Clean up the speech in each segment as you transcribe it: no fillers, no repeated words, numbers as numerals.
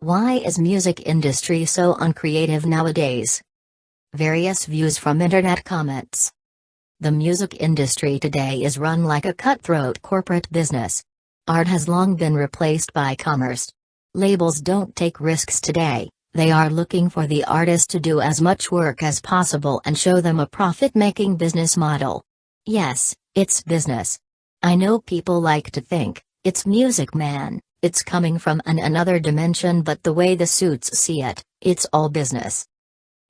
Why is music industry so uncreative nowadays? Various views from internet comments. The music industry today is run like a cutthroat corporate business. Art has long been replaced by commerce. Labels don't take risks today, they are looking for the artist to do as much work as possible and show them a profit-making business model. Yes, it's business. I know people like to think, it's music man, it's coming from another dimension, but the way the suits see it, it's all business.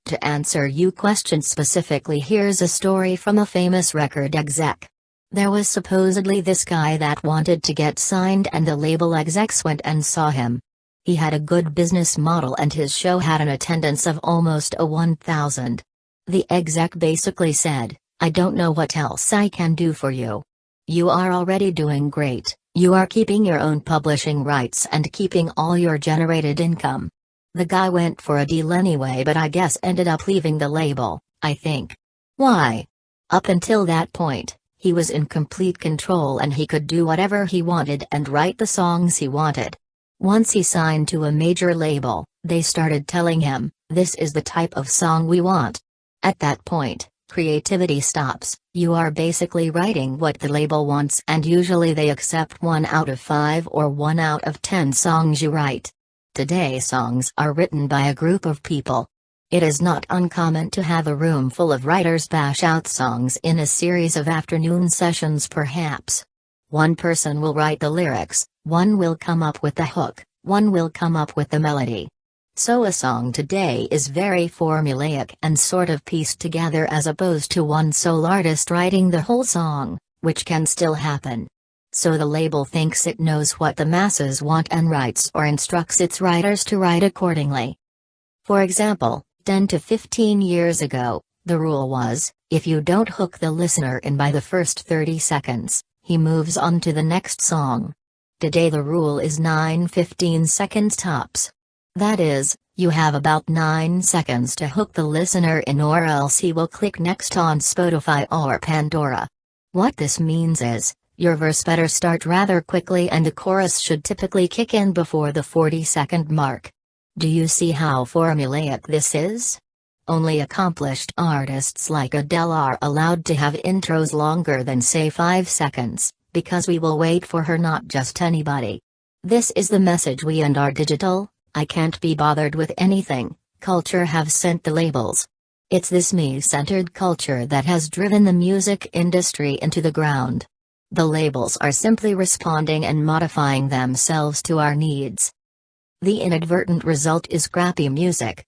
To answer your question specifically, here's a story from a famous record exec. There was supposedly this guy that wanted to get signed and the label execs went and saw him. He had a good business model and his show had an attendance of almost 1,000. The exec basically said, "I don't know what else I can do for you. You are already doing great, you are keeping your own publishing rights and keeping all your generated income." The guy went for a deal anyway, but I guess ended up leaving the label, I think. Why? Up until that point, he was in complete control and he could do whatever he wanted and write the songs he wanted. Once he signed to a major label, they started telling him, "This is the type of song we want." At that point, creativity stops. You are basically writing what the label wants and usually they accept 1 out of 5 or 1 out of 10 songs you write. Today songs are written by a group of people. It is not uncommon to have a room full of writers bash out songs in a series of afternoon sessions perhaps. One person will write the lyrics, one will come up with the hook, one will come up with the melody. So a song today is very formulaic and sort of pieced together as opposed to one sole artist writing the whole song, which can still happen. So the label thinks it knows what the masses want and writes or instructs its writers to write accordingly. For example, 10 to 15 years ago, the rule was, if you don't hook the listener in by the first 30 seconds, he moves on to the next song. Today the rule is 9-15 seconds tops. That is, you have about 9 seconds to hook the listener in or else he will click next on Spotify or Pandora. What this means is, your verse better start rather quickly and the chorus should typically kick in before the 40-second mark. Do you see how formulaic this is? Only accomplished artists like Adele are allowed to have intros longer than say 5 seconds, because we will wait for her, not just anybody. This is the message we and our digital, "I can't be bothered with anything" culture have sent the labels. It's this me-centered culture that has driven the music industry into the ground. The labels are simply responding and modifying themselves to our needs. The inadvertent result is crappy music.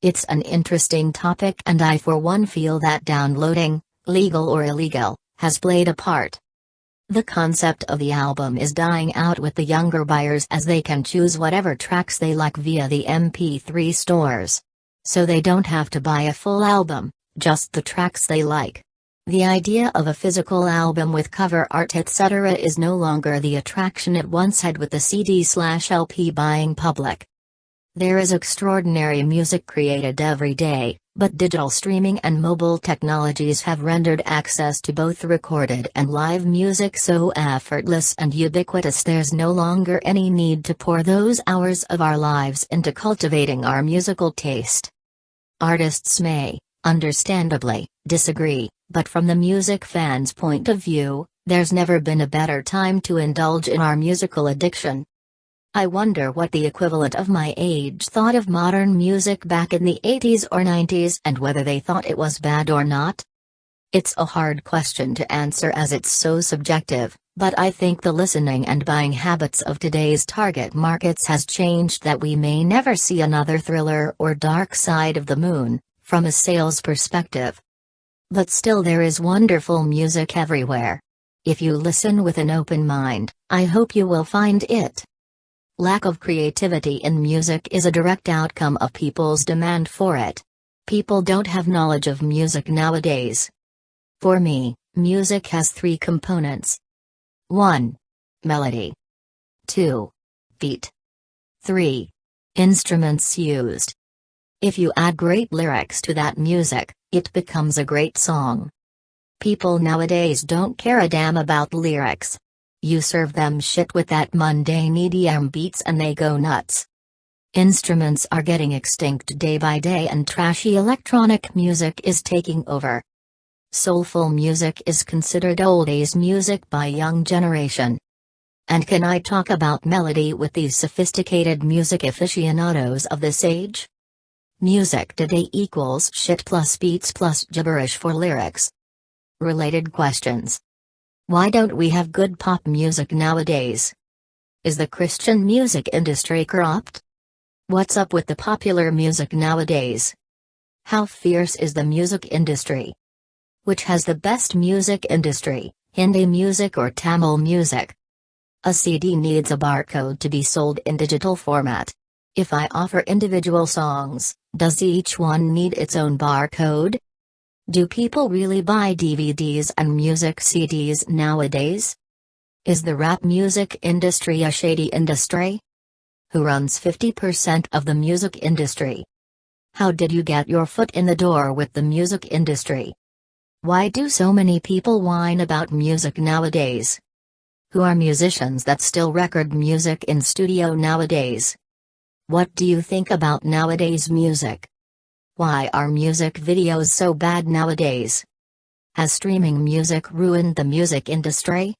It's an interesting topic and I for one feel that downloading, legal or illegal, has played a part. The concept of the album is dying out with the younger buyers as they can choose whatever tracks they like via the MP3 stores. So they don't have to buy a full album, just the tracks they like. The idea of a physical album with cover art etc. is no longer the attraction it once had with the CD/LP buying public. There is extraordinary music created every day, but digital streaming and mobile technologies have rendered access to both recorded and live music so effortless and ubiquitous there's no longer any need to pour those hours of our lives into cultivating our musical taste. Artists may, understandably, disagree, but from the music fan's point of view, there's never been a better time to indulge in our musical addiction. I wonder what the equivalent of my age thought of modern music back in the 80s or 90s and whether they thought it was bad or not. It's a hard question to answer as it's so subjective, but I think the listening and buying habits of today's target markets has changed that we may never see another Thriller or Dark Side of the Moon, from a sales perspective. But still there is wonderful music everywhere. If you listen with an open mind, I hope you will find it. Lack of creativity in music is a direct outcome of people's demand for it. People don't have knowledge of music nowadays. For me, music has 3 components. 1. Melody. 2. Beat. 3. Instruments used. If you add great lyrics to that music, it becomes a great song. People nowadays don't care a damn about lyrics. You serve them shit with that mundane EDM beats and they go nuts. Instruments are getting extinct day by day and trashy electronic music is taking over. Soulful music is considered oldies music by young generation. And can I talk about melody with these sophisticated music aficionados of this age? Music today equals shit plus beats plus gibberish for lyrics. Related questions. Why don't we have good pop music nowadays? Is the Christian music industry corrupt? What's up with the popular music nowadays? How fierce is the music industry? Which has the best music industry, Hindi music or Tamil music? A CD needs a barcode to be sold in digital format. If I offer individual songs, does each one need its own barcode? Do people really buy DVDs and music CDs nowadays? Is the rap music industry a shady industry? Who runs 50% of the music industry? How did you get your foot in the door with the music industry? Why do so many people whine about music nowadays? Who are musicians that still record music in studio nowadays? What do you think about nowadays music? Why are music videos so bad nowadays? Has streaming music ruined the music industry?